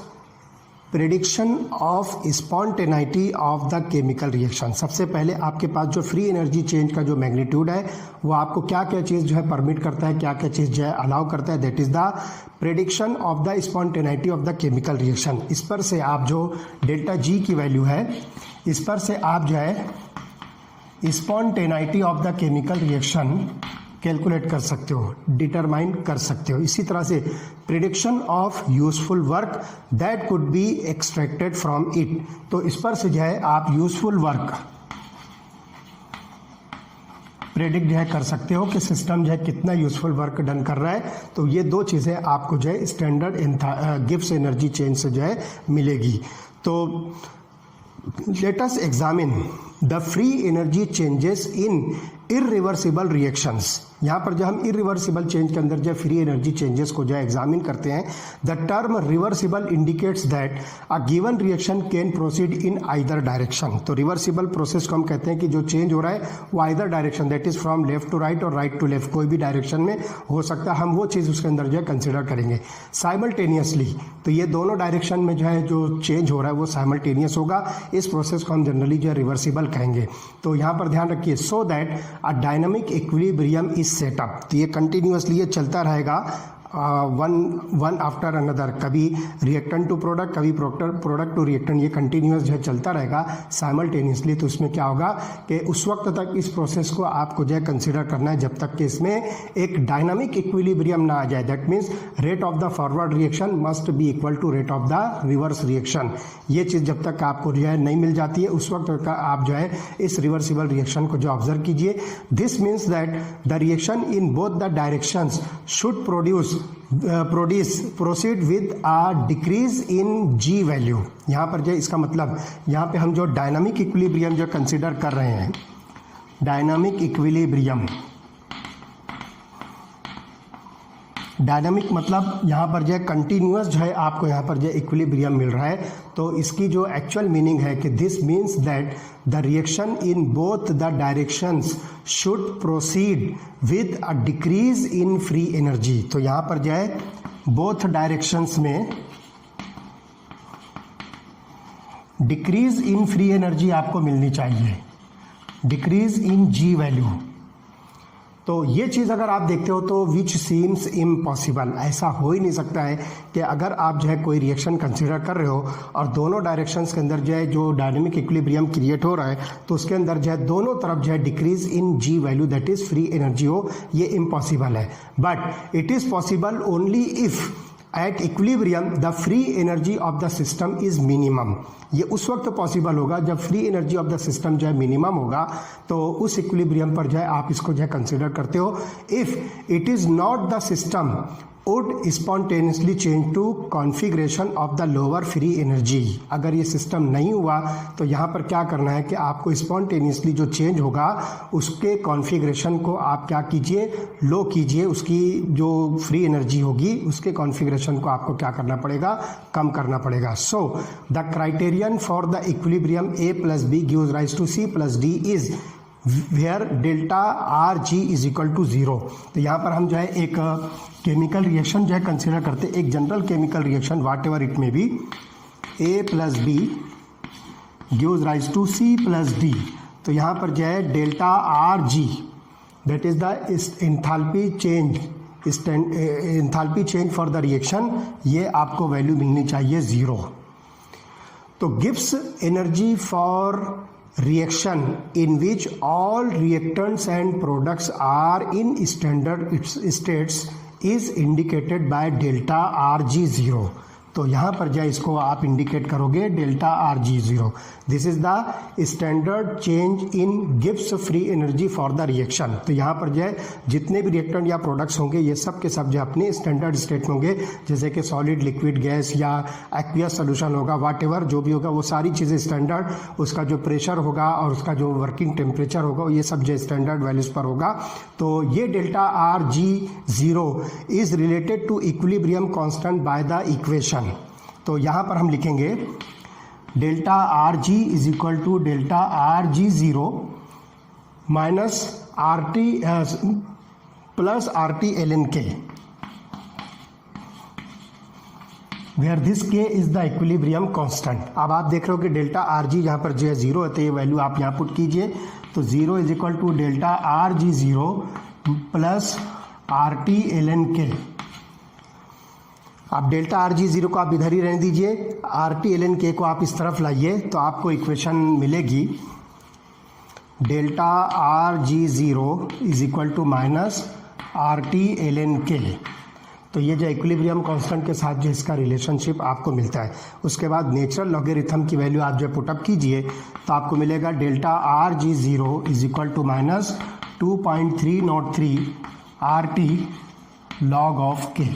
prediction of spontaneity of the chemical reaction. सबसे पहले आपके पास जो फ्री एनर्जी चेंज का जो मैग्नीट्यूड है वो आपको क्या क्या चीज़ जो है परमिट करता है, क्या क्या चीज़ जो है अलाउ करता है, that is the prediction of the spontaneity of the chemical reaction. इस पर से आप जो डेल्टा जी की वैल्यू है, इस पर से आप जो है spontaneity of the chemical reaction calculate कर सकते हो, डिटरमाइन कर सकते हो. इसी तरह से prediction of useful work that could be extracted from it. तो इस पर से जो है आप यूजफुल वर्क प्रेडिक्ट जो है कर सकते हो कि सिस्टम जो है कितना यूजफुल वर्क डन कर रहा है. तो ये दो चीज़ें आपको जो है स्टैंडर्ड गिब्स एनर्जी चेंज से जो है मिलेगी. तो let us examine the free energy changes in irreversible reactions. यहाँ पर जब हम इरिवर्सिबल चेंज के अंदर जो फ्री एनर्जी चेंजेस को जो एग्जामिन करते हैं, the term reversible indicates that a given reaction can proceed in either direction. तो रिवर्सिबल प्रोसेस को हम कहते हैं कि जो चेंज हो रहा है वो either direction, that is from left to right और राइट टू लेफ्ट, कोई भी डायरेक्शन में हो सकता है. हम वो चीज़ उसके अंदर जो है कंसिडर करेंगे. साइमल्टेनियसली, तो ये दोनों डायरेक्शन में जो है जो चेंज हो रहा है वो साइमल्टेनियस होगा. इस प्रोसेस को हम जनरली जो है रिवर्सिबल कहेंगे. तो यहाँ पर ध्यान रखिए, so that a dynamic equilibrium is setup. तो ये कंटिन्यूअसली ये चलता रहेगा वन आफ्टर अनदर, कभी रिएक्टेंट टू प्रोडक्ट, कभी प्रोडक्ट टू रिएक्टेंट, ये कंटिन्यूअस जो है चलता रहेगा साइमल्टेनियसली. तो इसमें क्या होगा कि उस वक्त तक इस प्रोसेस को आपको जो है कंसिडर करना है जब तक कि इसमें एक डायनामिक इक्विलिब्रियम ना आ जाए. That means rate of the forward reaction must be equal to rate of the reverse reaction. ये चीज़ जब तक आपको जो है नहीं मिल जाती है उस वक्त तक आप जो है इस रिवर्सिबल रिएक्शन को जो ऑब्जर्व कीजिए. This means that the reaction in both the directions should proceed with a decrease in G value. यहाँ पर जो इसका मतलब, यहाँ पे हम जो डायनामिक इक्विलिब्रियम जो कंसिडर कर रहे हैं, डायनामिक इक्विलिब्रियम, डायनामिक मतलब यहाँ पर जो है कंटिन्यूअस जो है आपको यहाँ पर जो इक्विलिब्रियम मिल रहा है. तो इसकी जो एक्चुअल मीनिंग है कि this means that the reaction in both the directions should proceed with a decrease in free energy. तो यहाँ पर जो है बोथ डायरेक्शंस में डिक्रीज इन फ्री एनर्जी आपको मिलनी चाहिए, डिक्रीज इन जी वैल्यू. तो ये चीज़ अगर आप देखते हो तो विच सीम्स इम्पॉसिबल, ऐसा हो ही नहीं सकता है कि अगर आप जो है कोई रिएक्शन कंसिडर कर रहे हो और दोनों डायरेक्शंस के अंदर जो है जो डायनेमिक इक्विलिब्रियम क्रिएट हो रहा है तो उसके अंदर जो है दोनों तरफ जो है decrease in G value that is free energy हो, ये इम्पॉसिबल है. But it is possible only if at equilibrium the free energy of the system is minimum. ये उस वक्त पॉसिबल होगा जब free energy of the system जो है मिनिमम होगा. तो उस इक्विलिब्रियम पर जो है आप इसको जो है कंसिडर करते हो. If it is not the system would spontaneously change to configuration of the lower free energy. अगर ये सिस्टम नहीं हुआ तो यहाँ पर क्या करना है कि आपको स्पॉन्टेनियसली जो चेंज होगा उसके कॉन्फ़िगरेशन को आप क्या कीजिए, लो कीजिए. उसकी जो फ्री एनर्जी होगी उसके कॉन्फ़िगरेशन को आपको क्या करना पड़ेगा, कम करना पड़ेगा. So the criterion for the equilibrium A plus B gives rise to C plus D is where delta R G is equal to 0। तो यहाँ पर हम जो है एक केमिकल रिएक्शन जो है कंसिडर करते हैं, एक general chemical reaction whatever it may be, A plus B gives rise to C plus D. तो यहाँ पर जो है delta R G that is the enthalpy change for the reaction, ये आपको वैल्यू मिलनी चाहिए 0। तो गिव्स energy for reaction in which all reactants and products are in standard states is indicated by delta RG0। तो यहाँ पर जो है इसको आप इंडिकेट करोगे delta RG0। This is the standard change in गिव्स free energy for the reaction. तो यहाँ पर जो है जितने भी रिएक्टेंट या प्रोडक्ट्स होंगे ये सब के सब जो अपने स्टैंडर्ड स्टेट में होंगे, जैसे कि सॉलिड, लिक्विड, गैस या एक्वियस सोल्यूशन होगा, वाट एवर जो भी होगा वो सारी चीज़ें स्टैंडर्ड, उसका जो प्रेशर होगा और उसका जो वर्किंग टेम्परेचर होगा ये सब जो स्टैंडर्ड वैल्यूज पर होगा। तो ये delta RG0 is related to equilibrium constant by the equation. तो यहाँ पर हम लिखेंगे delta R G is equal to delta RG0 minus RT plus RT ln K, where this K is the equilibrium constant. अब आप देख रहे हो कि डेल्टा RG यहाँ पर जो है 0 है, तो ये वैल्यू आप यहाँ पुट कीजिए। तो 0 is equal to delta RG0 plus RT ln K। आप डेल्टा RG0 को आप इधर ही रहने दीजिए, RT ln K को आप इस तरफ लाइए, तो आपको इक्वेशन मिलेगी delta RG0 is equal to minus RT ln K। तो ये जो इक्विलिब्रियम कांस्टेंट के साथ जो इसका रिलेशनशिप आपको मिलता है, उसके बाद नेचुरल लॉगरिथम की वैल्यू आप जो पुटअप कीजिए तो आपको मिलेगा delta RG0 is equal to minus 2.303 RT log of K।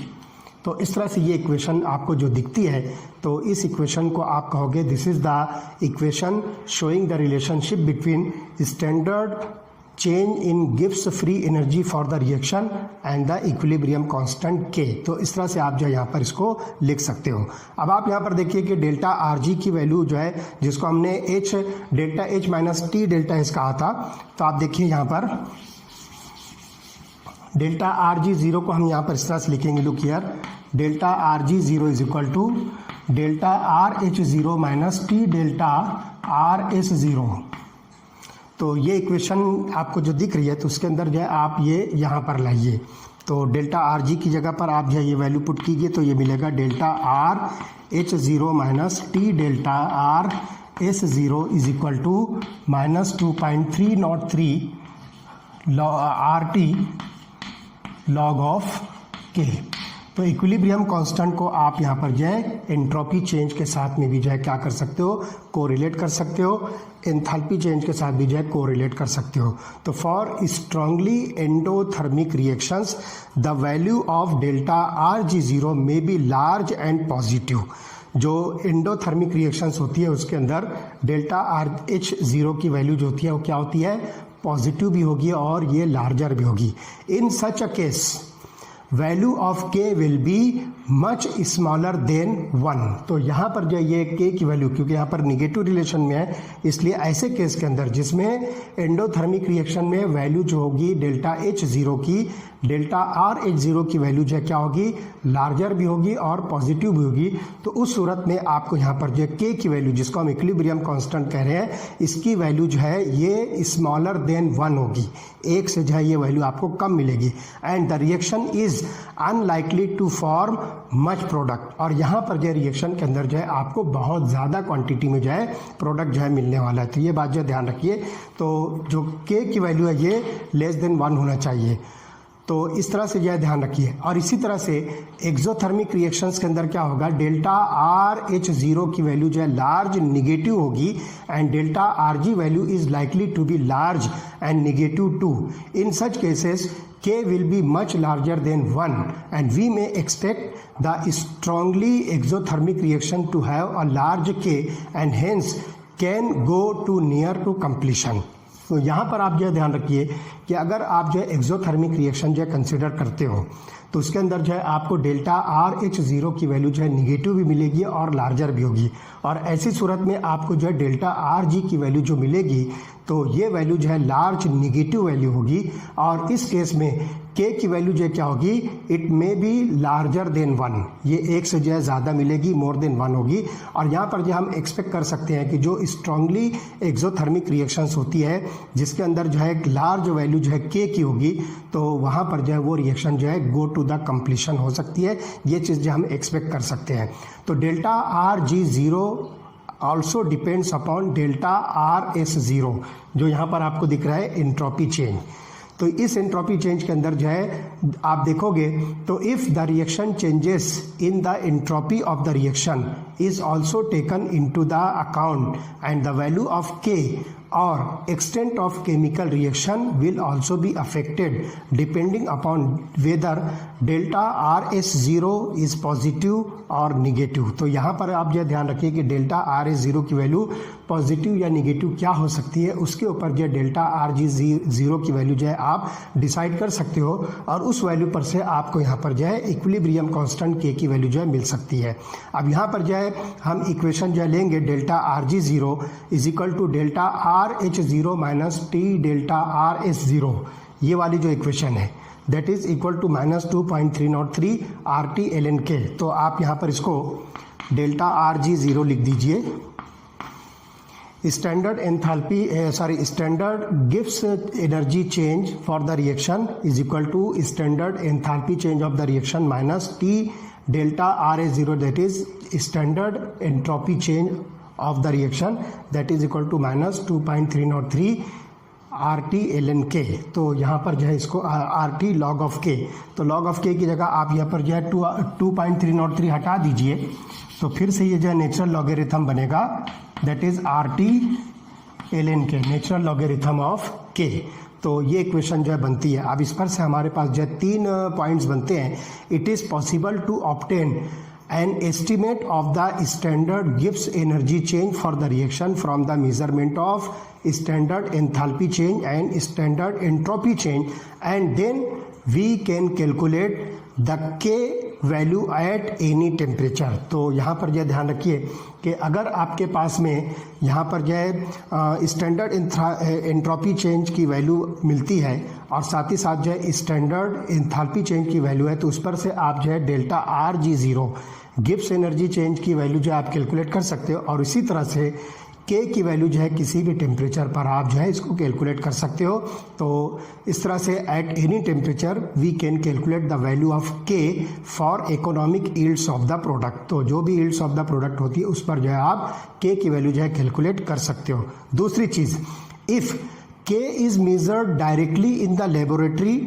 तो इस तरह से ये इक्वेशन आपको जो दिखती है, तो इस इक्वेशन को आप कहोगे this is the equation showing the relationship between standard change in गिव्स free energy for the reaction and the equilibrium constant K। तो इस तरह से आप जो है यहाँ पर इसको लिख सकते हो। अब आप यहाँ पर देखिए कि डेल्टा RG की वैल्यू जो है, जिसको हमने delta H minus T delta H कहा था, तो आप देखिए यहाँ पर डेल्टा RG0 को हम यहाँ पर इस तरह से लिखेंगे, look here, delta RG0 is equal to delta RH0 minus T delta RS0। तो ये इक्वेशन आपको जो दिख रही है, तो उसके अंदर जो है आप ये यहाँ पर लाइए। तो डेल्टा RG की जगह पर आप जो है ये वैल्यू पुट कीजिए, तो ये मिलेगा delta RH0 minus T delta RS0 is equal to minus 2.303 RT log of K। तो इक्विलिब्रियम कांस्टेंट को आप यहाँ पर जो है एंट्रोपी चेंज के साथ में भी जो है क्या कर सकते हो, कोरिलेट कर सकते हो, एंथैल्पी चेंज के साथ भी जो है कोरिलेट कर सकते हो। तो for strongly endothermic reactions the value of delta RG0 may be large and positive. जो एंडोथर्मिक रिएक्शंस होती है उसके अंदर डेल्टा RH0 की वैल्यू जो होती है वो क्या होती है, पॉजिटिव भी होगी और ये लार्जर भी होगी। In such a case value of K will be much smaller than 1। तो यहाँ पर जो ये K की वैल्यू, क्योंकि यहाँ पर निगेटिव रिलेशन में है, इसलिए ऐसे केस के अंदर जिसमें एंडोथर्मिक रिएक्शन में वैल्यू जो होगी डेल्टा H0 की, डेल्टा RH0 की वैल्यू जो है क्या होगी, लार्जर भी होगी और पॉजिटिव भी होगी। तो उस सूरत में आपको यहाँ पर जो K की वैल्यू, जिसको हम इक्विलिब्रियम कांस्टेंट कह रहे हैं, इसकी वैल्यू जो है ये स्मॉलर देन 1 होगी, 1 से जो है ये वैल्यू आपको कम मिलेगी। And the reaction is unlikely to form much product. और यहाँ पर जो रिएक्शन के अंदर जो है आपको बहुत ज़्यादा क्वांटिटी में जो है प्रोडक्ट जो है मिलने वाला है। तो ये बात जो ध्यान रखिए। तो जो K की वैल्यू है ये लेस देन 1 होना चाहिए। तो इस तरह से यह ध्यान रखिए। और इसी तरह से एक्सोथर्मिक रिएक्शंस के अंदर क्या होगा, डेल्टा RH0 की वैल्यू जो है लार्ज निगेटिव होगी and delta RG value is likely to be large and negative too. In such cases K will be much larger than 1 and we may expect the strongly exothermic reaction to have a large K and hence can go to near to completion। तो यहाँ पर आप जो ध्यान रखिए कि अगर आप जो एक्सोथर्मिक रिएक्शन जो कंसिडर करते हो तो उसके अंदर जो है आपको डेल्टा आर एच ज़ीरो की वैल्यू जो है निगेटिव भी मिलेगी और लार्जर भी होगी, और ऐसी सूरत में आपको जो है डेल्टा आर जी की वैल्यू जो मिलेगी तो ये वैल्यू जो है लार्ज निगेटिव वैल्यू होगी, और इस केस में के की वैल्यू जो है क्या होगी, it may be larger than 1, ये एक से जो है ज़्यादा मिलेगी, मोर देन 1 होगी। और यहाँ पर जो हम एक्सपेक्ट कर सकते हैं कि जो स्ट्रांगली एक्सोथर्मिक रिएक्शंस होती है जिसके अंदर जो है एक लार्ज वैल्यू जो है के की होगी, तो वहाँ पर जो है वो रिएक्शन जो है गो टू द कंप्लीशन हो सकती है, ये चीज़ जो हम एक्सपेक्ट कर सकते हैं। तो delta R G zero also depends upon delta R S zero, जो यहाँ पर आपको दिख रहा है एंट्रोपी चेंज। तो इस एंट्रोपी चेंज के अंदर जो है आप देखोगे तो if the reaction changes in the entropy of the reaction is also taken into the account and the value of के or extent of chemical reaction will also be affected depending upon whether delta RS0 is positive और negative. तो यहाँ पर आप जो ध्यान रखिए कि डेल्टा आर एस ज़ीरो की वैल्यू पॉजिटिव या निगेटिव क्या हो सकती है, उसके ऊपर जो डेल्टा आर जी ज़ीरो की वैल्यू जो है आप डिसाइड कर सकते हो, और उस वैल्यू पर से आपको यहाँ पर जो है इक्विलिब्रियम कांस्टेंट के की वैल्यू जो है मिल सकती है। अब यहाँ पर जो है हम इक्वेशन जो है लेंगे delta R G zero is equal to delta R H zero minus T delta R S zero, ये वाली जो इक्वेशन है that is equal to -2.303 R T L N K. तो आप यहाँ पर इसको डेल्टा आर जी ज़ीरो लिख दीजिए। स्टैंडर्ड एंथैल्पी स्टैंडर्ड गिव्स energy change for the reaction is equal to standard enthalpy change of the reaction minus T delta R S zero, that is standard entropy change of the reaction that is equal to -2.303 R T L N K. तो यहाँ पर जो है इसको R T log of K, तो log of के की जगह आप यहाँ पर जो है 2.303 हटा दीजिए, तो फिर से ये जो है नेचुरल लॉगरिथम बनेगा that is R T L N K, natural logarithm of K. तो ये इक्वेशन जो है बनती है। अब इस पर से हमारे पास जो है 3 पॉइंट्स बनते हैं। It is possible to obtain an estimate of the standard Gibbs energy change for the reaction from the measurement of standard enthalpy change and standard entropy change, and then we can calculate the K value at any temperature। तो यहाँ पर जो ध्यान रखिए कि अगर आपके पास में यहाँ पर जो है स्टैंडर्ड एंट्रोपी चेंज की वैल्यू मिलती है और साथ ही साथ जो है स्टैंडर्ड एंथैल्पी चेंज की वैल्यू है, तो उस पर से आप जो है delta R G zero Gibbs energy change की वैल्यू जो आप कैलकुलेट कर सकते हो, और इसी तरह से के की वैल्यू जो है किसी भी टेम्परेचर पर आप जो है इसको कैलकुलेट कर सकते हो। तो इस तरह से at any temperature we can calculate the value of K for economic yields of the product. तो जो भी यील्ड्स ऑफ द प्रोडक्ट होती है उस पर जो है आप के की वैल्यू जो है कैलकुलेट कर सकते हो। दूसरी चीज़, इफ़ के is measured directly in the laboratory,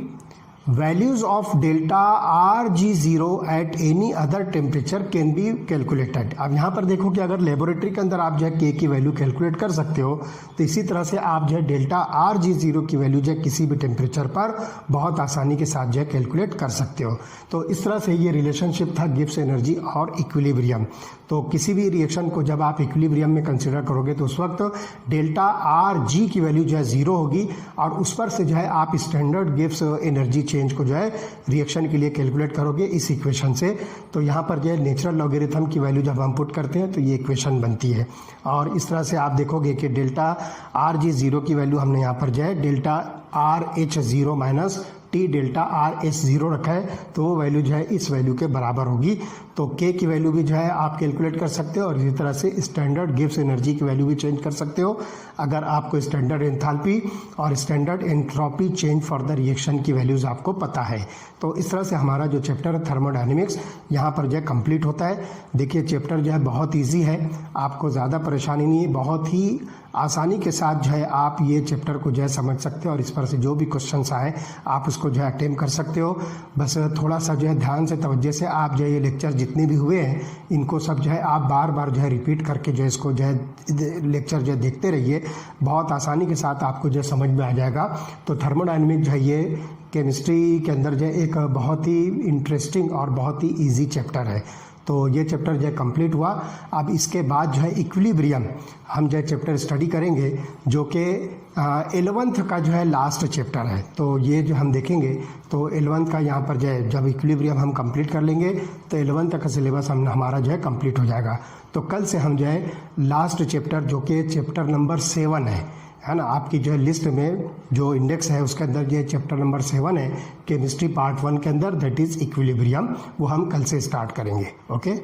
values of delta RG0 at any other temperature can be calculated। अब यहाँ पर देखो कि अगर लेबोरेटरी के अंदर आप जो है के की वैल्यू कैलकुलेट कर सकते हो, तो इसी तरह से आप जो है डेल्टा RG0 की वैल्यू जो है किसी भी टेम्परेचर पर बहुत आसानी के साथ जो है कैलकुलेट कर सकते हो। तो इस तरह से ये रिलेशनशिप था गिब्स एनर्जी और इक्विलिब्रियम। तो किसी भी रिएक्शन को जब आप इक्विलिब्रियम में कंसिडर करोगे तो उस वक्त डेल्टा आर जी की वैल्यू जो है ज़ीरो होगी, और उस पर से जो है आप स्टैंडर्ड गिब्स एनर्जी चेंज को जो है रिएक्शन के लिए कैलकुलेट करोगे इस इक्वेशन से। तो यहाँ पर जो है नेचुरल लॉगरिथम की वैल्यू जब हम पुट करते हैं तो ये इक्वेशन बनती है, और इस तरह से आप देखोगे कि डेल्टा आर जी ज़ीरो की वैल्यू हमने यहाँ पर जो है delta R H zero minus T delta R S zero रखा है, तो वो वैल्यू जो है इस वैल्यू के बराबर होगी। तो के की वैल्यू भी जो है आप कैलकुलेट कर सकते हो, और इसी तरह से स्टैंडर्ड गिब्स एनर्जी की वैल्यू भी चेंज कर सकते हो अगर आपको स्टैंडर्ड एंथैल्पी और standard entropy change for the reaction की वैल्यूज़ आपको पता है। तो इस तरह से हमारा जो चैप्टर है थर्मोडायनेमिक्स यहाँ पर जो है कंप्लीट होता है। देखिए चैप्टर जो है बहुत ईजी है, आपको ज़्यादा परेशानी नहीं है, बहुत ही आसानी के साथ जो है आप ये चैप्टर को जो है समझ सकते हो, और इस पर से जो भी क्वेश्चंस आए आप उसको जो है अटेम्प्ट कर सकते हो। बस थोड़ा सा जो है ध्यान से तवज्जो से आप जो है ये लेक्चर जितने भी हुए हैं इनको सब जो है आप बार बार जो है रिपीट करके जो है इसको जो है लेक्चर जो है देखते रहिए, बहुत आसानी के साथ आपको जो है समझ में आ जाएगा। तो थर्मोडायनेमिक्स जो है ये केमिस्ट्री के अंदर जो है एक बहुत ही इंटरेस्टिंग और बहुत ही ईजी चैप्टर है। तो ये चैप्टर जो है कंप्लीट हुआ। अब इसके बाद जो है इक्विलिब्रियम हम जो है चैप्टर स्टडी करेंगे, जो कि 11th का जो है लास्ट चैप्टर है। तो ये जो हम देखेंगे तो 11th का यहाँ पर जो है जब इक्विलिब्रियम हम कंप्लीट कर लेंगे तो 11th तक का सिलेबस हमारा जो है कंप्लीट हो जाएगा। तो कल से हम जो है लास्ट चैप्टर जो कि चैप्टर नंबर 7 है ना, आपकी जो है लिस्ट में जो इंडेक्स है उसके अंदर ये चैप्टर नंबर 7 है केमिस्ट्री पार्ट 1 के अंदर, दैट इज़ इक्विलिब्रियम, वो हम कल से स्टार्ट करेंगे। ओके।